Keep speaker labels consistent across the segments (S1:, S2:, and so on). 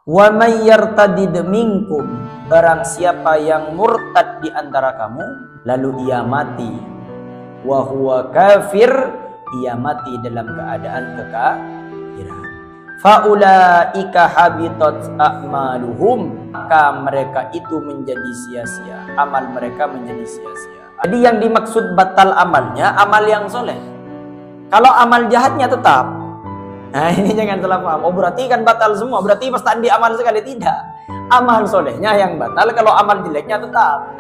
S1: Wa may yartadid minkum, barang siapa yang murtad di antara kamu lalu ia mati, wa huwa kafir, ia mati dalam keadaan kekafiran, faulaika habitat a'maluhum, maka mereka itu menjadi sia-sia, amal mereka menjadi sia-sia. Jadi yang dimaksud batal amalnya amal yang soleh. Kalau amal jahatnya tetap. Nah ini jangan salah paham. Oh berarti kan batal semua, berarti pasti di amal sekali, tidak. Amal solehnya yang batal, kalau amal jeleknya tetap.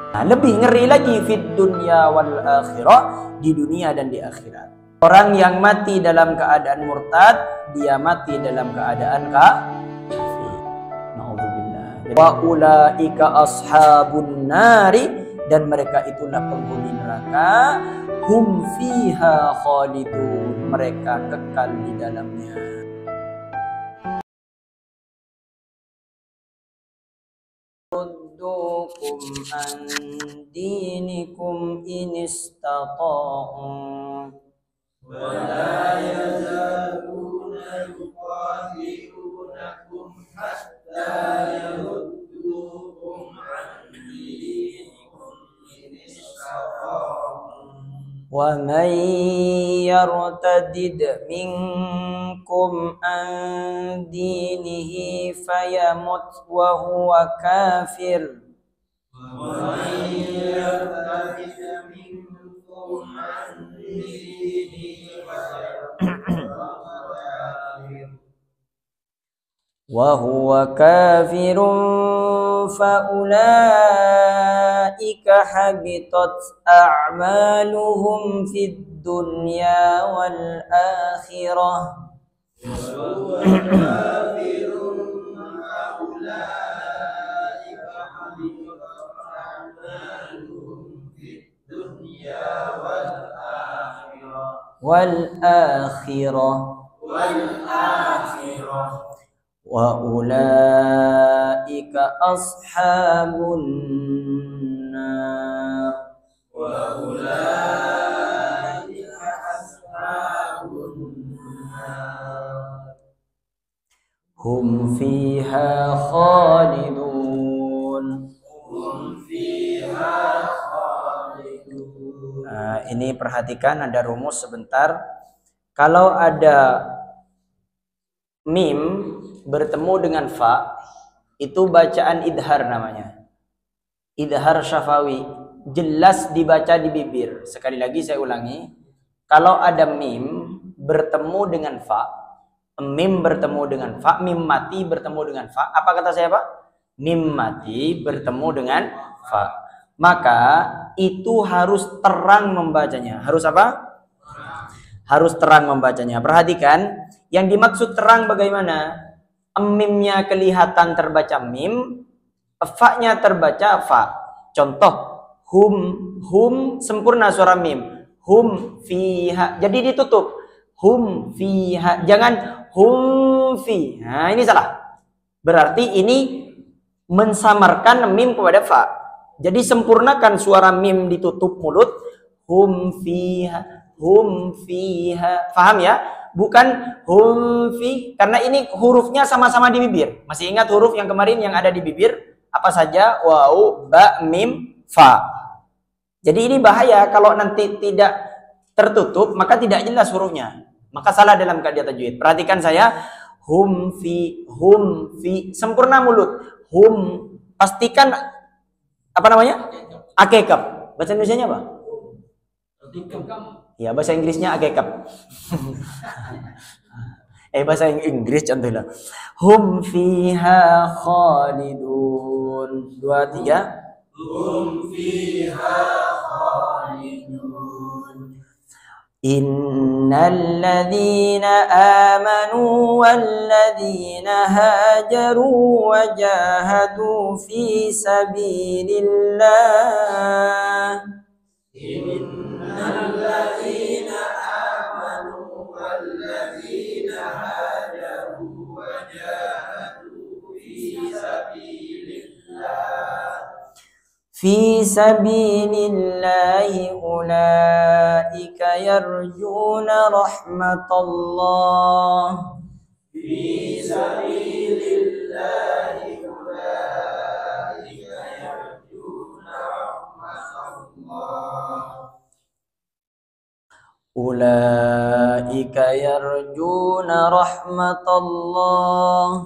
S1: Nah, lebih ngeri lagi fid dunya wal akhirah, di dunia dan di akhirat. Orang yang mati dalam keadaan murtad, dia mati dalam keadaan kafir. Nauzubillah. Wa ulaika ashabun nari, dan mereka itulah penghuni neraka. Hum fiha khalidun, mereka kekal di dalamnya. Ruddukum an dinikum in istata'u wa la yazaluna yuqatilunakum hatta yaruddukum an dinikum in istata'u. Wa man yartadid minkum an dinihi fayamut wa huwa kafir, wa man yartadid minkum an dinihi wa huwa kafirun faulaika habitat a'maluhum fid dunya wal akhirah. Wa ulaika ashabun nar. Wa ulaika ashabun nar. Hum fiha khalidun. Hum fiha khalidun. Nah, ini perhatikan ada rumus sebentar. Kalau ada mim bertemu dengan fa, itu bacaan idhar namanya. Idhar syafawi, jelas dibaca di bibir. Sekali lagi saya ulangi, kalau ada mim bertemu dengan fa, mim bertemu dengan fa, mim mati bertemu dengan fa, apa kata saya Pak? Mim mati bertemu dengan fa, maka itu harus terang membacanya. Harus apa? Harus terang membacanya. Perhatikan, yang dimaksud terang bagaimana? Mimnya kelihatan terbaca mim, fa-nya terbaca fa. Contoh, hum sempurna suara mim. Hum fiha. Jadi ditutup. Hum fiha. Jangan hum fi. Nah, ini salah. Berarti ini mensamarkan mim kepada fa. Jadi sempurnakan suara mim ditutup mulut. Hum fiha. Hum fiha. Paham ya? Bukan hum fi, karena ini hurufnya sama-sama di bibir. Masih ingat huruf yang kemarin yang ada di bibir? Apa saja? Waw, ba, mim, fa. Jadi ini bahaya kalau nanti tidak tertutup, maka tidak jelas hurufnya. Maka salah dalam kaidah tajwid. Perhatikan saya, hum fi, sempurna mulut. Hum, pastikan apa namanya? Akekap. Bahasa Indonesianya apa? Ya, bahasa Inggrisnya akekap. Bahasa Inggris contohnya. Hum fiha khalidun. 2, 3. Hum fiha khalidun. Innal ladzina amanu wal ladzina hajaru wa jahadu fi sabilillah. Innal ladzina amanu wal ladzina hajaru wa jahadu fi sabilillahi ulaika yarjuna rahmatallah. Fi sabilillahi أولئك يرجون رحمة الله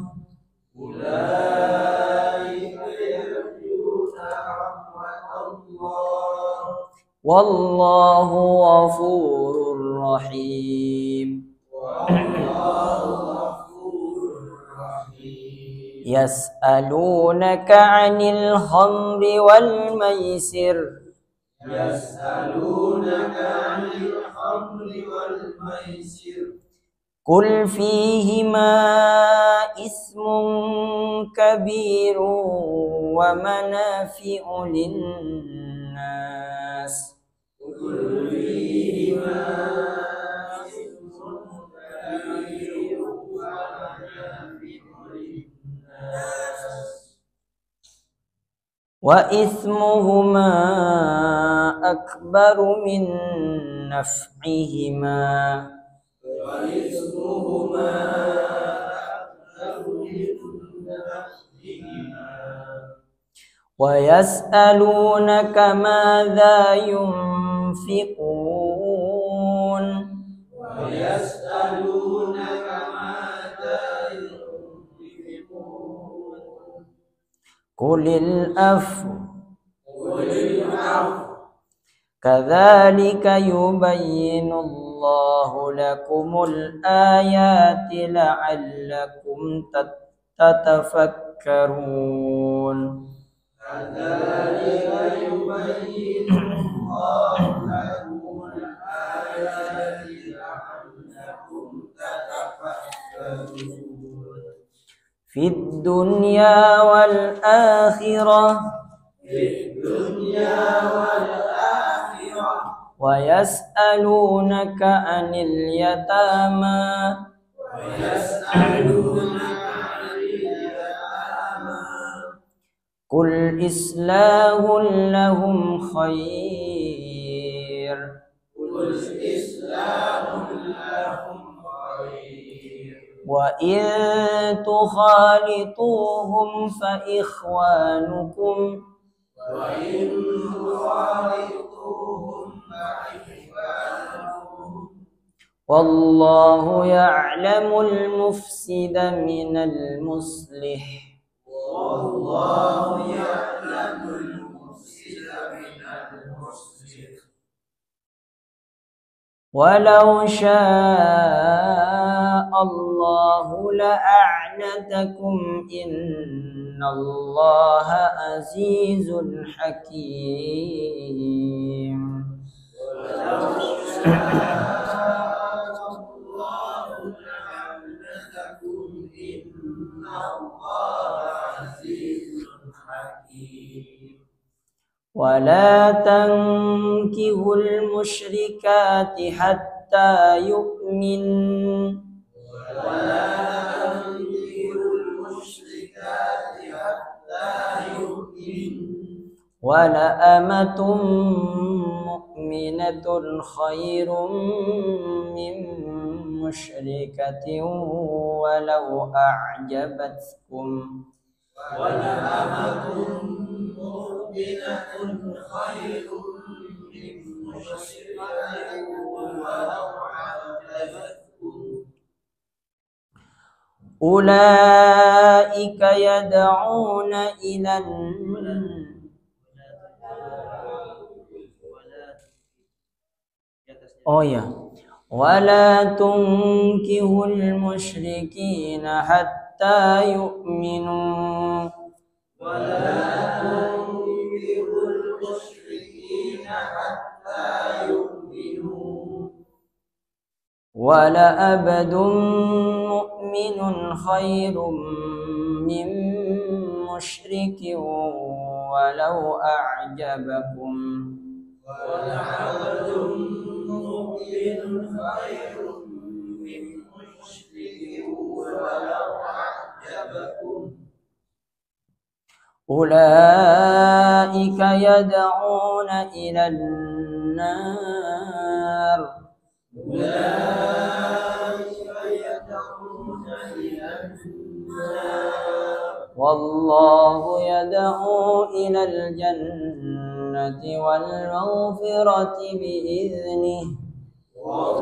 S1: والله غفور رحيم يسألونك عن الخمر والميسر قل فيهما إثم كبير ومنافع للناس وإثمهما أكبر من نفعهما ويسألونك ماذا ينفقون قل العفو كذلك يبين الله لكم الآيات لعلكم تتفكرون في الدنيا والآخرة ويسألونك عن اليتامى قل إصلاح لهم خير وإن تخالطوهم فإخوانكم والله يعلم المفسد من المصلح ولو شاء الله لأعنتكم إن الله عزيز حكيم ولا تنكحوا المشركات حتى يؤمن ولأمة مؤمنة خير من مشركة ولو أعجبتكم أولئك يدعون إلى ولا تنكحوا المشركين حتى يؤمنوا ولأبد مؤمن خير من مشرك ولو أعجبكم أولئك يدعون إلى النار والله يدعو إلى الجنة والمغفرة بإذنه wa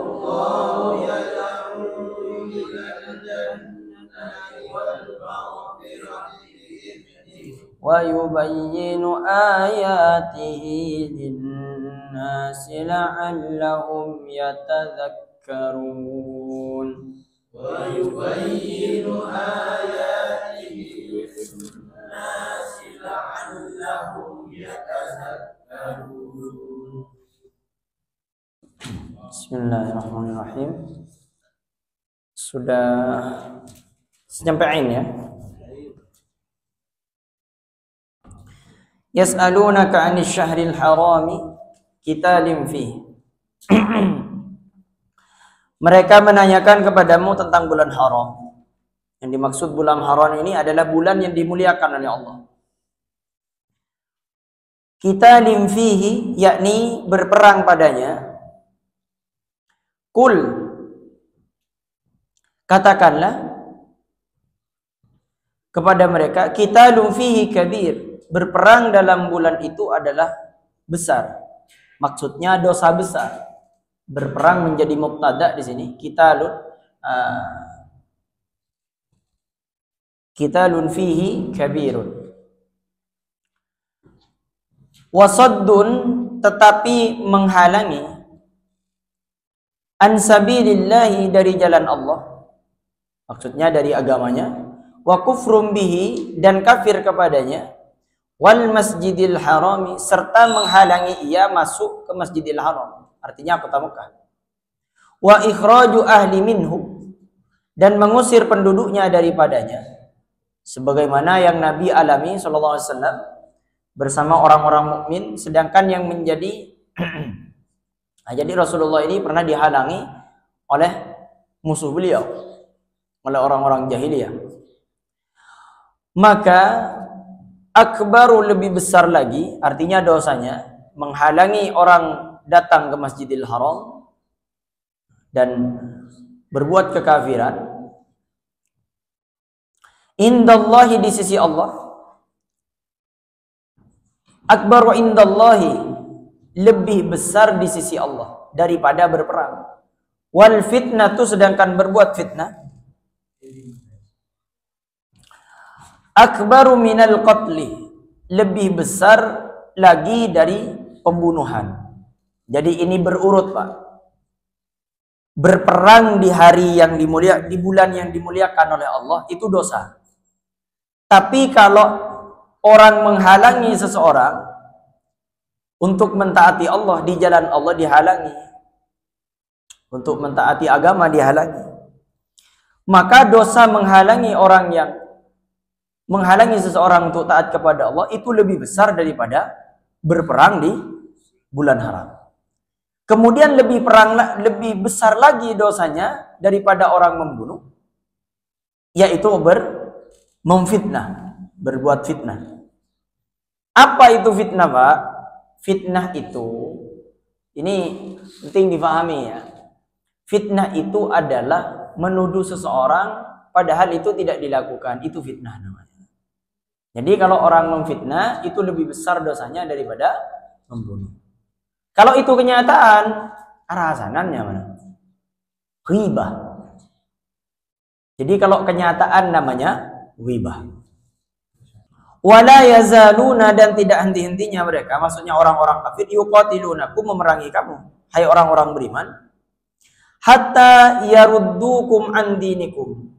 S1: yubayyinu ayatihi lin-nasi la'allahum yatadhakkarun. Wa yubayyinu ayatihi lin-nasi la'allahum yatadhakkarun. Bismillahirrahmanirrahim. Sudah sampai ain ya. Yas'alunaka 'anil syahril harami qitalin fihi. Mereka menanyakan kepadamu tentang bulan haram. Yang dimaksud bulan haram ini adalah bulan yang dimuliakan oleh Allah. Qitalin fihi, yakni berperang padanya. Kul, katakanlah kepada mereka, qitalun fihi kabir, berperang dalam bulan itu adalah besar. Maksudnya dosa besar. Berperang menjadi mubtada di sini. Qitalun fihi kabirun. Wasaddun, tetapi menghalangi, an sabilillahi, dari jalan Allah, maksudnya dari agamanya, wa kufrum bihi, dan kafir kepadanya, wal masjidil harami, serta menghalangi ia masuk ke Masjidil Haram, artinya kota Mekah, wa ikhraju ahli minhu, dan mengusir penduduknya daripadanya, sebagaimana yang Nabi alami sallallahu alaihi wasallam bersama orang-orang mukmin, sedangkan yang menjadi nah, jadi Rasulullah ini pernah dihalangi oleh musuh beliau, oleh orang-orang jahiliyah. Maka akbaru, lebih besar lagi, artinya dosanya menghalangi orang datang ke Masjidil Haram dan berbuat kekafiran. Indallahi, di sisi Allah. Akbaru indallahi, lebih besar di sisi Allah daripada berperang. Wal fitnatu, sedangkan berbuat fitnah, akbaru minal qatli, lebih besar lagi dari pembunuhan. Jadi ini berurut, Pak. Berperang di hari yang dimuliakan, di bulan yang dimuliakan oleh Allah, itu dosa. Tapi kalau orang menghalangi seseorang untuk mentaati Allah, di jalan Allah dihalangi, untuk mentaati agama dihalangi, maka dosa menghalangi orang yang menghalangi seseorang untuk taat kepada Allah itu lebih besar daripada berperang di bulan haram. Kemudian lebih besar lagi dosanya daripada orang membunuh, yaitu memfitnah, berbuat fitnah. Apa itu fitnah, Pak? Fitnah itu, ini penting difahami ya. Fitnah itu adalah menuduh seseorang padahal itu tidak dilakukan. Itu fitnah namanya. Jadi kalau orang memfitnah itu lebih besar dosanya daripada membunuh. Kalau itu kenyataan, arah sanannya mana? Ghibah. Jadi kalau kenyataan namanya ghibah. Wala yazaluna, dan tidak henti-hentinya mereka, maksudnya orang-orang kafir, yuqatilunakum, memerangi kamu, hai orang-orang beriman, hatta yaruddukum an dinikum,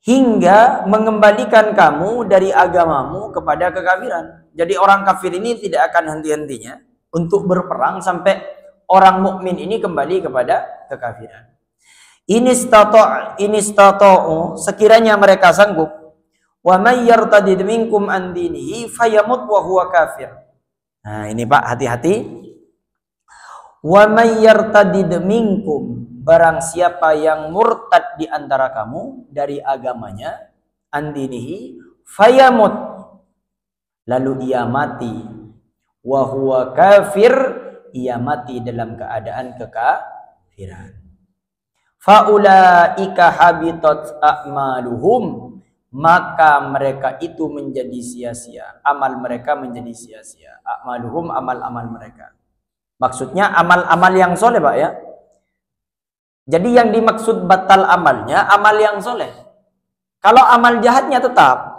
S1: hingga mengembalikan kamu dari agamamu kepada kekafiran. Jadi orang kafir ini tidak akan henti-hentinya untuk berperang sampai orang mukmin ini kembali kepada kekafiran. Inistata'u, sekiranya mereka sanggup, wa may yartadid minkum an dinihi fayamut wa huwa kafir. Nah, ini Pak, hati-hati. Wa may yartadid minkum, barang siapa yang murtad di antara kamu dari agamanya, an dinihi, fayamut, lalu ia mati, wa huwa kafir, ia mati dalam keadaan kekafiran. Faulaika habitat a'maluhum, maka mereka itu menjadi sia-sia, amal mereka menjadi sia-sia. A'maluhum, amal-amal mereka. Maksudnya amal-amal yang soleh, Pak ya. Jadi yang dimaksud batal amalnya amal yang soleh. Kalau amal jahatnya tetap.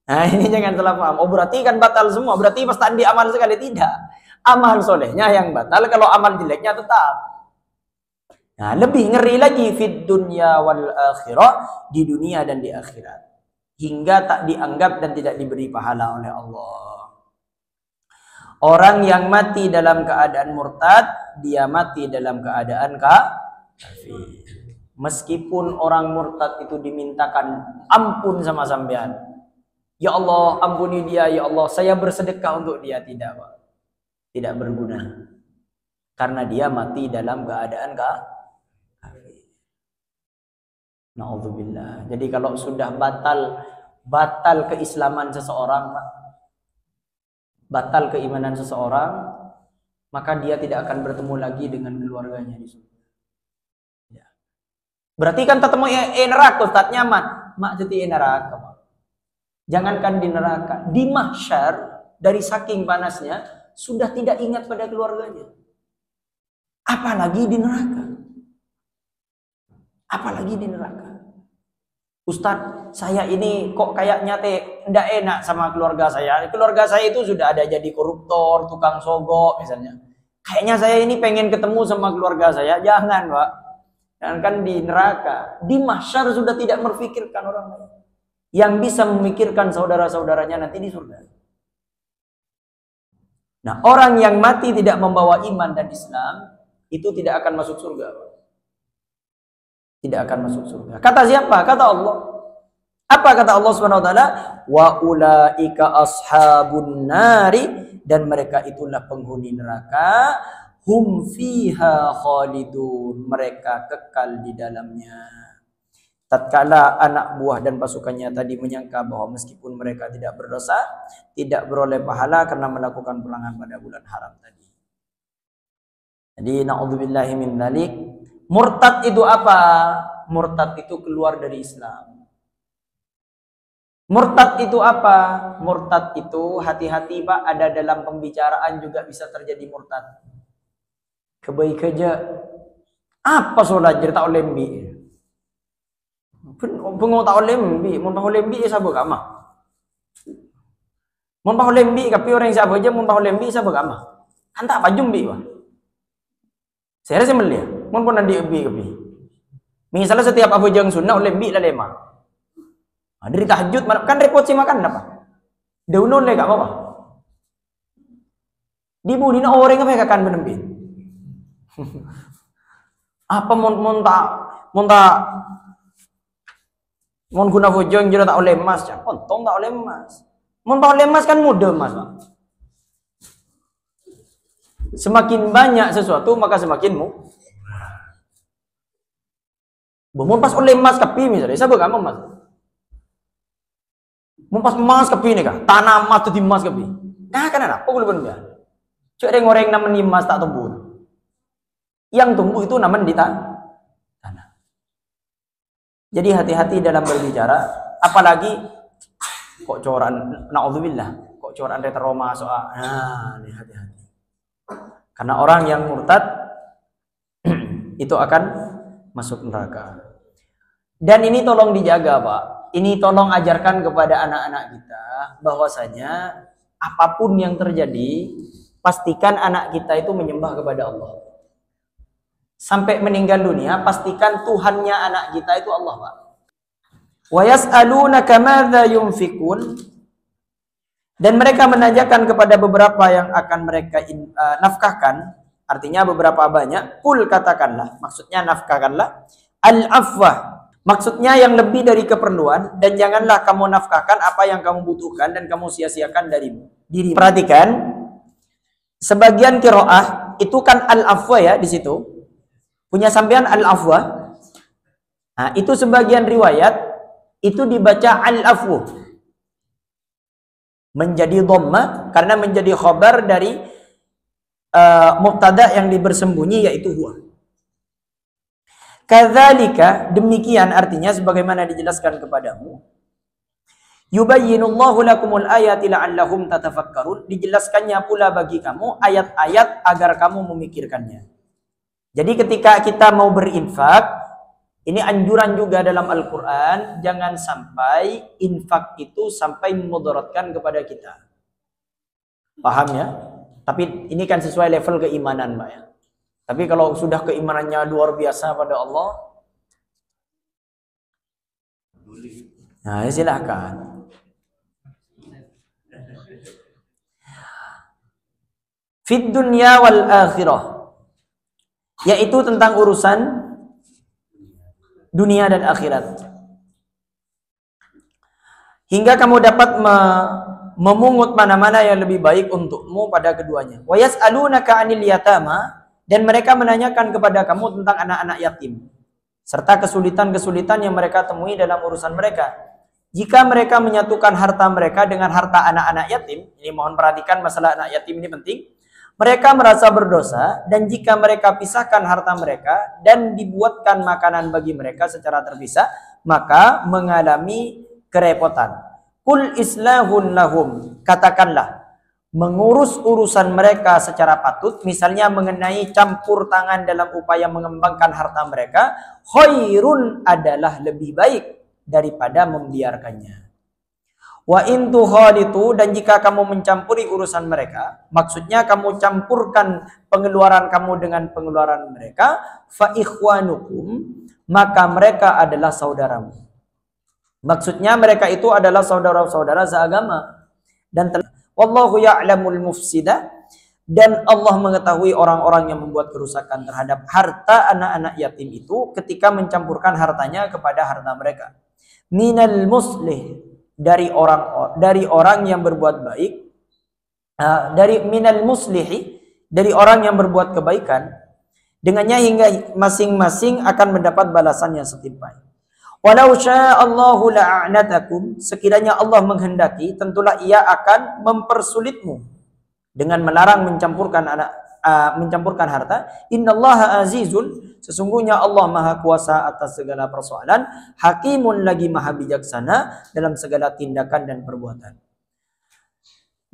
S1: Nah ini jangan salah paham. Oh berarti kan batal semua. Berarti pasti di amal sekali. Tidak. Amal solehnya yang batal. Kalau amal jeleknya tetap. Nah lebih ngeri lagi. Fid dunya wal akhirah. Di dunia dan di akhirat. Hingga tak dianggap dan tidak diberi pahala oleh Allah. Orang yang mati dalam keadaan murtad. Dia mati dalam keadaan kafir. Meskipun orang murtad itu dimintakan ampun sama sampean. Ya Allah, ampuni dia, ya Allah, saya bersedekah untuk dia. Tidak, Pak. Tidak berguna. Karena dia mati dalam keadaan kafir. Na'udzubillah. Jadi kalau sudah batal keislaman seseorang, Pak, batal keimanan seseorang, maka dia tidak akan bertemu lagi dengan keluarganya di surga. Berarti kan ketemu neraka, Ustaz, nyaman. Mak jadi neraka, Pak. Jangankan di neraka, di mahsyar dari saking panasnya sudah tidak ingat pada keluarganya. Apalagi di neraka. Apalagi di neraka. Ustaz, saya ini kok kayaknya tidak enak sama keluarga saya. Keluarga saya itu sudah ada jadi koruptor, tukang sogok misalnya. Kayaknya saya ini pengen ketemu sama keluarga saya. Jangan, Pak. Dan kan di neraka, di mahsyar sudah tidak memikirkan orang lain. Yang bisa memikirkan saudara-saudaranya nanti di surga. Nah, orang yang mati tidak membawa iman dan Islam, itu tidak akan masuk surga. Tidak akan masuk surga. Kata siapa? Kata Allah. Apa kata Allah Subhanahu wa taala? Wa ulaika ashabun nari, dan mereka itulah penghuni neraka. Hum fiha khalidun, mereka kekal di dalamnya. Tatkala anak buah dan pasukannya tadi menyangka bahwa meskipun mereka tidak berdosa, tidak beroleh pahala karena melakukan perangan pada bulan haram tadi. Jadi na'udzubillahi min dzalik. Murtad itu apa? Murtad itu keluar dari Islam. Murtad itu apa? Murtad itu hati-hati, Pak, ada dalam pembicaraan juga bisa terjadi murtad. Kebaik aja apa solat jadi tak lembi. Pengo tak lembi, mun tahu lembi siapa kama? Mun tahu lembi kapi orang siapa aja mun tahu lembi siapa kama? Anta apa jumbi wah. Saya rasa melia, mun pun nanti ubi kapi. Misalnya setiap apa jang sunnah lembi lah lema. Dari tahajud kan repot sih makan apa? Daunon le kak apa? Di budina orang apa yang akan menembi? Apa mon guna fujung jero tak oleh emas, pontong tak oleh emas. Mon tak oleh emas kan mudah, Mas, Pak. Semakin banyak sesuatu maka semakin mon pas oleh emas kapi misalnya, siapa kamu, Mas? Mon pas emas kapi nih kah? Tanah emas tu di emas kapi. Nah, kan apa boleh benar? Cuk ada orang nama emas tak tumbuh. Yang tumbuh itu naman di tanah. Jadi hati-hati dalam berbicara, apalagi kok coran, na'udzubillah, kok coran retroma soal. Nah, ini hati-hati. Karena orang yang murtad itu akan masuk neraka. Dan ini tolong dijaga, Pak. Ini tolong ajarkan kepada anak-anak kita bahwasanya apapun yang terjadi, pastikan anak kita itu menyembah kepada Allah. Sampai meninggal dunia, pastikan Tuhannya anak kita itu Allah, Pak. Wa yas'alunaka madza yunfikun, dan mereka menanyakan kepada beberapa yang akan mereka nafkahkan, artinya beberapa banyak. Kul, katakanlah, maksudnya nafkahkanlah, al-afwah, maksudnya yang lebih dari keperluan, dan janganlah kamu nafkahkan apa yang kamu butuhkan dan kamu sia-siakan dari diri. Perhatikan, sebagian qiraah itu kan al-afwah ya di situ. Punya sampean al-afwah. Nah, itu sebagian riwayat itu dibaca al-afwu menjadi dhamma karena menjadi khabar dari mubtada yang dibersembunyi yaitu huwa. Kadzalika, demikian artinya sebagaimana dijelaskan kepadamu. Yubayyinullahu lakumul ayati la'allahum tatafakkarun, dijelaskannya pula bagi kamu ayat-ayat agar kamu memikirkannya. Jadi ketika kita mau berinfak, ini anjuran juga dalam Al-Quran, jangan sampai infak itu sampai memudaratkan kepada kita. Paham ya? Tapi ini kan sesuai level keimanan, Mbak ya. Tapi kalau sudah keimanannya luar biasa pada Allah, nah silakan. Fid dunya wal akhirah, yaitu tentang urusan dunia dan akhirat. Hingga kamu dapat memungut mana-mana yang lebih baik untukmu pada keduanya. Wa yas'alunaka 'anil yatama, dan mereka menanyakan kepada kamu tentang anak-anak yatim serta kesulitan-kesulitan yang mereka temui dalam urusan mereka. Jika mereka menyatukan harta mereka dengan harta anak-anak yatim, ini mohon perhatikan masalah anak yatim ini penting. Mereka merasa berdosa, dan jika mereka pisahkan harta mereka dan dibuatkan makanan bagi mereka secara terpisah, maka mengalami kerepotan. Qul islahun lahum, katakanlah mengurus urusan mereka secara patut, misalnya mengenai campur tangan dalam upaya mengembangkan harta mereka, khairun adalah lebih baik daripada membiarkannya. Wa in tukhalitu, dan jika kamu mencampuri urusan mereka, maksudnya kamu campurkan pengeluaran kamu dengan pengeluaran mereka, fa ikhwanukum, maka mereka adalah saudaramu. Maksudnya mereka itu adalah saudara-saudara seagama. Dan wallahu ya'lamul mufsida, dan Allah mengetahui orang-orang yang membuat kerusakan terhadap harta anak-anak yatim itu ketika mencampurkan hartanya kepada harta mereka. Minal muslih, dari orang yang berbuat baik, dari minal muslihi, dari orang yang berbuat kebaikan, dengannya hingga masing-masing akan mendapat balasan yang setimpal. Walau sya'allahu la'anatakum, sekiranya Allah menghendaki, tentulah ia akan mempersulitmu dengan melarang mencampurkan harta. Innallaha azizun, sesungguhnya Allah maha kuasa atas segala persoalan, hakimun, lagi maha bijaksana dalam segala tindakan dan perbuatan.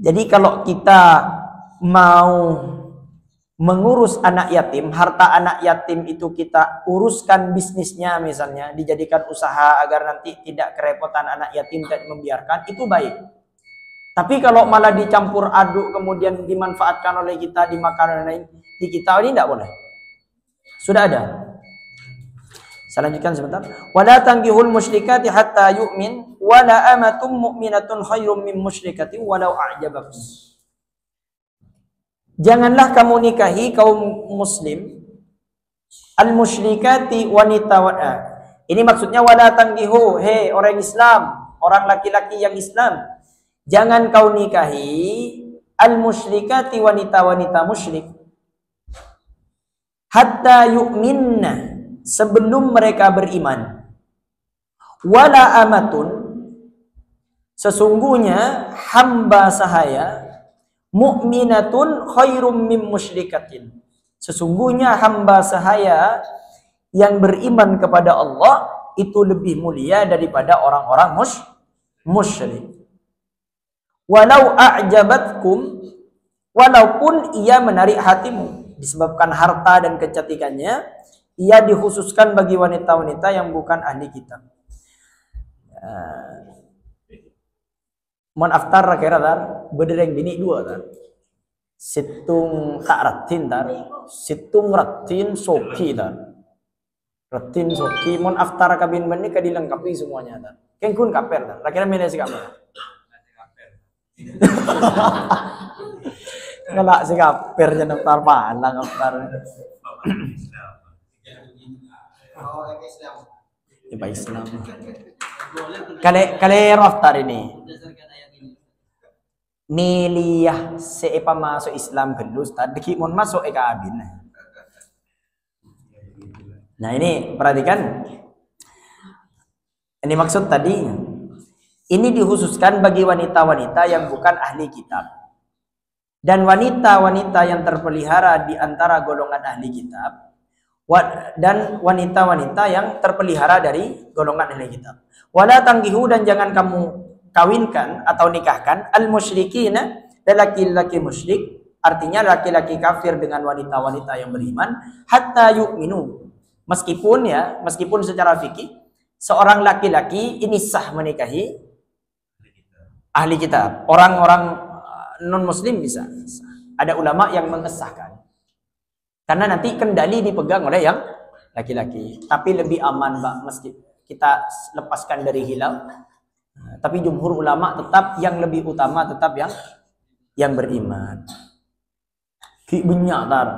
S1: Jadi kalau kita mau mengurus anak yatim, harta anak yatim itu kita uruskan bisnisnya, misalnya dijadikan usaha agar nanti tidak kerepotan anak yatim dan membiarkan, itu baik. Tapi kalau malah dicampur aduk kemudian dimanfaatkan oleh kita, dimakan dan lain, di kita, ini tidak boleh. Sudah ada. Saya lanjutkan sebentar. Wala tankihul musyrikati hatta yu'min, wala amatum mu'minatun khairum min musyrikati walau a'jabakum. Janganlah kamu nikahi kaum muslim al-musyrikati, wanita. Ini maksudnya wala tankihu, hei orang Islam, orang laki-laki yang Islam, jangan kau nikahi al-musyrikati, wanita-wanita musyrik, hatta yu'minna, sebelum mereka beriman. Wala amatun, sesungguhnya hamba sahaya, mu'minatun khairum min musyrikatin, sesungguhnya hamba sahaya yang beriman kepada Allah itu lebih mulia daripada orang-orang musyrik. Walau a'jabatkum, walaupun ia menarik hatimu disebabkan harta dan kecantikannya, ia dikhususkan bagi wanita-wanita yang bukan ahli kitab. Mon aftar kira tar bedereng bini dua tar, situng tak ratin tar, situng ratin soki tar, ratin soki. Mon aftar kabin bani kadilengkapi semuanya tar. Kengkun kaper tar, kira milih si kaper. Ngelak si kaper jangan aftar palang aftar. Iba Islam. Kale aftar ini. Niliyah seepa masuk Islam gelus tadi mon masuk kabin. Nah ini perhatikan, ini maksud tadi, ini dikhususkan bagi wanita-wanita yang bukan ahli kitab dan wanita-wanita yang terpelihara di antara golongan ahli kitab dan wanita-wanita yang terpelihara dari golongan ahli kitab. Wala tanggihu, dan jangan kamu kawinkan atau nikahkan al-musyrikina, lelaki-lelaki musyrik, Artinya laki-laki kafir dengan wanita-wanita yang beriman hatta yu'minu. Meskipun secara fikih seorang laki-laki ini sah menikahi ahli kitab. Orang-orang non muslim bisa. Ada ulama yang mengesahkan. Karena nanti kendali dipegang oleh yang laki-laki. Tapi lebih aman, Mbak, meski kita lepaskan dari hilal. Tapi jumhur ulama tetap yang lebih utama tetap yang beriman. Ki banyak tar.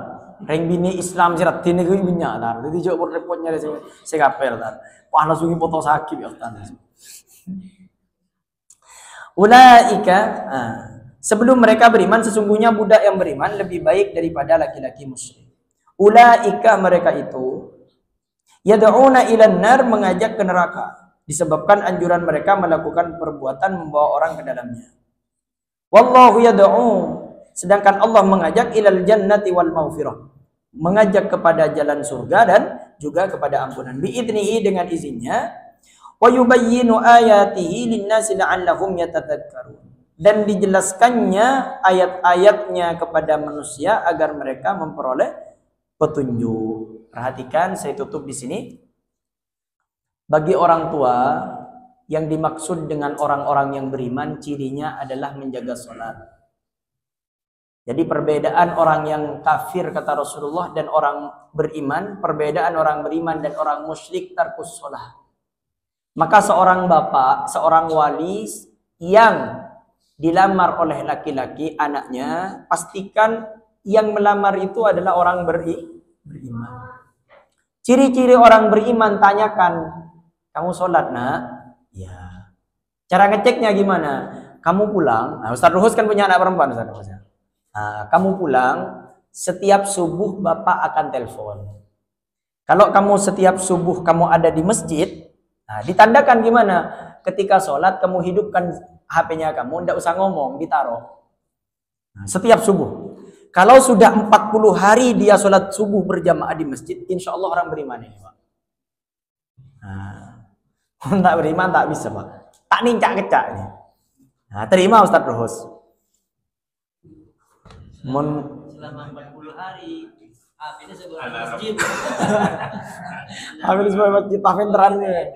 S1: Reng bini Islam sirat tini ki banyak tar. Jadi jauh repotnya saya kapel tar. Wah langsung foto sakit ya tan. Ulaika sebelum mereka beriman sesungguhnya budak yang beriman lebih baik daripada laki-laki musyrik. Ulaika mereka itu yad'una ilan nar mengajak ke neraka disebabkan anjuran mereka melakukan perbuatan membawa orang ke dalamnya. Wallahu yad'u sedangkan Allah mengajak ilal jannati wal maghfirah, mengajak kepada jalan surga dan juga kepada ampunan biidnihi dengan izinnya, wa yubayyinu ayatihi linnasi la'allahum yatadhakkarun, dan dijelaskannya ayat-ayatnya kepada manusia agar mereka memperoleh petunjuk. Perhatikan, saya tutup di sini. Bagi orang tua yang dimaksud dengan orang-orang yang beriman cirinya adalah menjaga sholat. Jadi perbedaan orang yang kafir kata Rasulullah dan orang beriman, perbedaan orang beriman dan orang musyrik tarkus sholat. Maka seorang bapak, seorang wali yang dilamar oleh laki-laki anaknya, pastikan yang melamar itu adalah orang beriman. Ciri-ciri orang beriman, tanyakan, kamu sholat nak? Ya. Cara ngeceknya gimana? Kamu pulang, nah Ustaz Ruhus kan punya anak perempuan Ustaz Ruhus. Nah, kamu pulang, setiap subuh bapak akan telepon. Kalau kamu setiap subuh kamu ada di masjid, nah ditandakan gimana? Ketika sholat kamu hidupkan HP-nya kamu, tidak usah ngomong, ditaruh. Nah, setiap subuh. Kalau sudah 40 hari dia sholat subuh berjamaah di masjid, insya Allah orang beriman ini, Pak. Nah, tak beriman tak bisa, Pak. Tak nincak-kecak ini. Nah, terima Ustaz Ruhus. Selama 40 hari ini sebuah masjid. Amin sebuah masjid terangnya.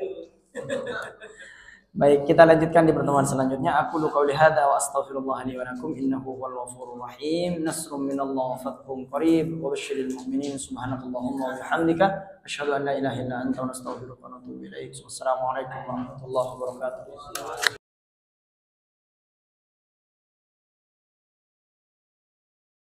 S1: Baik, kita lanjutkan di pertemuan selanjutnya. Aku qauli hadza wa astaghfirullah li wa lakum innahu huwal ghafurur rahim. Nasrun minallah fathun qarib wa basyiril mu'minin. Subhanakallahumma wa bihamdika asyhadu an la ilaha illa anta astaghfiruka wa atubu ilaik. Wassalamualaikum warahmatullahi wabarakatuh.